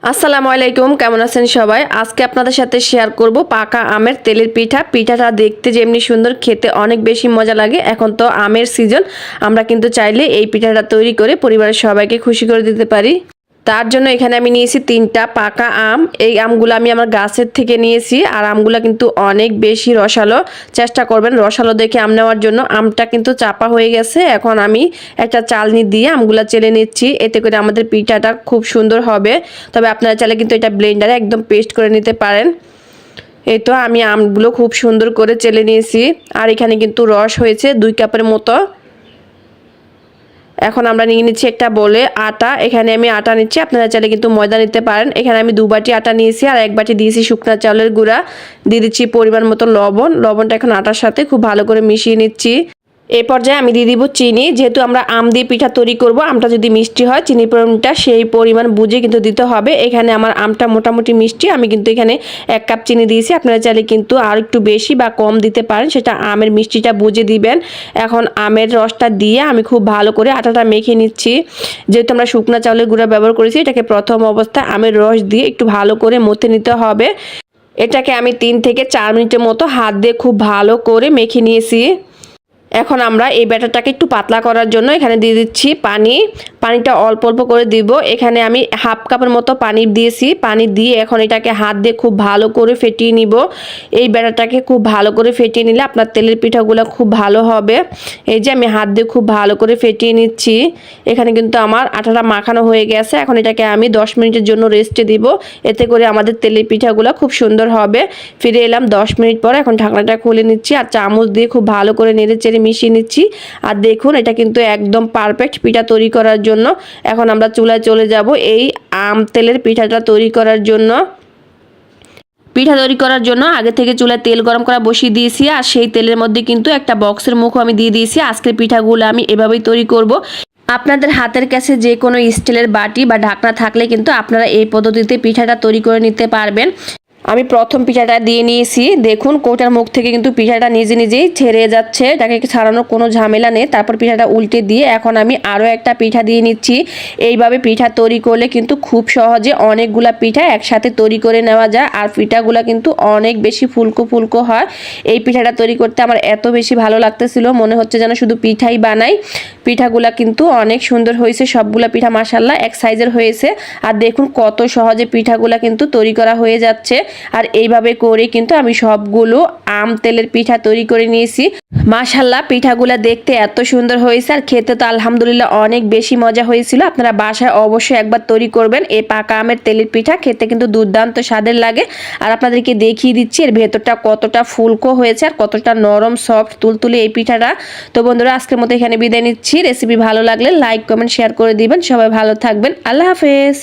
আসসালামু আলাইকুম, কেমন আছেন সবাই? আজকে আপনাদের সাথে শেয়ার করব পাকা আমের তেলের পিঠা। পিঠাটা দেখতে যেমনি সুন্দর, খেতে অনেক বেশি মজা লাগে। এখন তো আমের সিজন, আমরা কিন্তু চাইলে এই পিঠাটা তৈরি করে পরিবারের সবাইকে খুশি করে দিতে পারি। তার জন্য এখানে আমি নিয়েছি 3টা পাকা আম। এই আমগুলো আমি আমার গাছের থেকে নিয়েছি, আর আমগুলো কিন্তু অনেক বেশি রসালো। চেষ্টা করবেন রসালো দেখে আম নেওয়ার জন্য। আমটা কিন্তু চাপা হয়ে গেছে, এখন আমি একটা চালনি দিয়ে আমগুলো চেলে নিচ্ছি, এতে করে আমাদের পিঠাটা খুব সুন্দর হবে। তবে আপনারা চাইলে কিন্তু এটা ব্লেন্ডারে একদম পেস্ট করে নিতে পারেন। এই তো আমি আমগুলো খুব সুন্দর করে চেলে নিয়েছি, আর এখানে কিন্তু রস হয়েছে 2 কাপের মতো। এখন আমরা নিয়ে নিচ্ছি একটা বলে আটা। এখানে আমি আটা নিচ্ছি, আপনারা চাইলে কিন্তু ময়দা নিতে পারেন। এখানে আমি 2 বাটি আটা নিয়েছি, আর 1 বাটি দিয়েছি শুকনা চাউলের গুঁড়া। দিয়ে দিচ্ছি পরিমাণ মতো লবণ। লবণটা এখন আটার সাথে খুব ভালো করে মিশিয়ে নিচ্ছি। এই পর্যায়ে আমি দিয়ে দিব চিনি। যেহেতু আমরা আম দিয়ে পিঠা তৈরি করব, আমটা যদি মিষ্টি হয় চিনির পরিমাণটা সেই পরিমাণ বুঝে কিন্তু দিতে হবে। এখানে আমার আমটা মোটামুটি মিষ্টি, আমি কিন্তু এখানে 1 কাপ চিনি দিয়েছি। আপনারা চাইলে কিন্তু আর একটু বেশি বা কম দিতে পারেন, সেটা আমের মিষ্টিটা বুঝে দিবেন। এখন আমের রসটা দিয়ে আমি খুব ভালো করে আটাটা মেখে নিচ্ছি। যেহেতু আমরা শুকনা চাউলের গুঁড়া ব্যবহার করেছি, এটাকে প্রথম অবস্থায় আমের রস দিয়ে একটু ভালো করে মথে নিতে হবে। এটাকে আমি 3 থেকে 4 মিনিটের মতো হাত দিয়ে খুব ভালো করে মেখে নিয়েছি। এখন আমরা এই ব্যাটারটাকে একটু পাতলা করার জন্য এখানে দিয়ে দিচ্ছি পানি। পানিটা অল্প অল্প করে দিব। এখানে আমি 1/2 কাপের মতো পানি দিয়েছি। পানি দিয়ে এখন এটাকে হাত দিয়ে খুব ভালো করে ফেটিয়ে নিব। এই ব্যাটারটাকে খুব ভালো করে ফেটিয়ে নিলে আপনার তেলের পিঠাগুলো খুব ভালো হবে। এই যে আমি হাত দিয়ে খুব ভালো করে ফেটিয়ে নিচ্ছি। এখানে কিন্তু আমার আটাটা মাখানো হয়ে গেছে। এখন এটাকে আমি 10 মিনিটের জন্য রেস্টে দিব, এতে করে আমাদের তেলের পিঠাগুলো খুব সুন্দর হবে। ফিরে এলাম 10 মিনিট পর। এখন ঢাকনাটা খুলে নিচ্ছি, আর চামচ দিয়ে খুব ভালো করে নেড়ে চেড়ে মিশিয়ে নিচ্ছি। আর দেখুন, এটা কিন্তু একদম পারফেক্ট পিঠা তৈরি করার জন্য। এখন আমরা চুলায় চলে যাব এই আম তেলের পিঠাটা তৈরি করার জন্য। পিঠা তৈরি করার জন্য আগে থেকে চুলায় তেল গরম করা বসিয়ে দিয়েছি, আর সেই তেলের মধ্যে কিন্তু একটা বক্সের মুখও আমি দিয়ে দিয়েছি। আজকের পিঠাগুলো আমি এভাবেই তৈরি করব। আপনাদের হাতের কাছে যে কোনো স্টিলের বাটি বা ঢাকনা থাকলে কিন্তু আপনারা এই পদ্ধতিতে পিঠাটা তৈরি করে নিতে পারবেন। আমি প্রথম পিঠাটা দিয়ে নিয়েছি। দেখুন, কৌটার মুখ থেকে কিন্তু পিঠাটা নিজে নিজেই ছেড়ে যাচ্ছে, এটাকে ছাড়ানোর কোনো ঝামেলা নেই। তারপর পিঠাটা উল্টে দিয়ে এখন আমি আরও একটা পিঠা দিয়ে নিচ্ছি। এইভাবে পিঠা তৈরি করলে কিন্তু খুব সহজে অনেকগুলা পিঠা একসাথে তৈরি করে নেওয়া যায়, আর পিঠাগুলো কিন্তু অনেক বেশি ফুলকো ফুলকো হয়। এই পিঠাটা তৈরি করতে আমার এত বেশি ভালো লাগতেছিল, মনে হচ্ছে যেন শুধু পিঠাই বানাই। পিঠাগুলা কিন্তু অনেক সুন্দর হয়েছে, সবগুলা পিঠা মাশাআল্লাহ এক সাইজের হয়েছে। আর দেখুন কত সহজে পিঠাগুলা কিন্তু তৈরি করা হয়ে যাচ্ছে। আর এইভাবে করে কিন্তু আমি সবগুলো আম তেলের পিঠা তৈরি করে নিয়েছি। মাশাআল্লাহ, পিঠাগুলা দেখতে এত সুন্দর হয়েছে, আর খেতে তো আলহামদুলিল্লাহ অনেক বেশি মজা হয়েছিল। আপনারা বাসায় অবশ্যই একবার তৈরি করবেন। এই পাকা আমের তেলের পিঠা খেতে কিন্তু দুর্দান্ত স্বাদের লাগে। আর আপনাদেরকে দেখিয়ে দিচ্ছি এর ভেতরটা কতটা ফুলকো হয়েছে, আর কতটা নরম সফট তুলতুলে এই পিঠাটা। তো বন্ধুরা, আজকের মতো এখানে বিদায় নিচ্ছি। রেসিপি ভালো লাগলে লাইক কমেন্ট শেয়ার করে দিবেন। সবাই ভালো থাকবেন। আল্লাহ হাফেজ।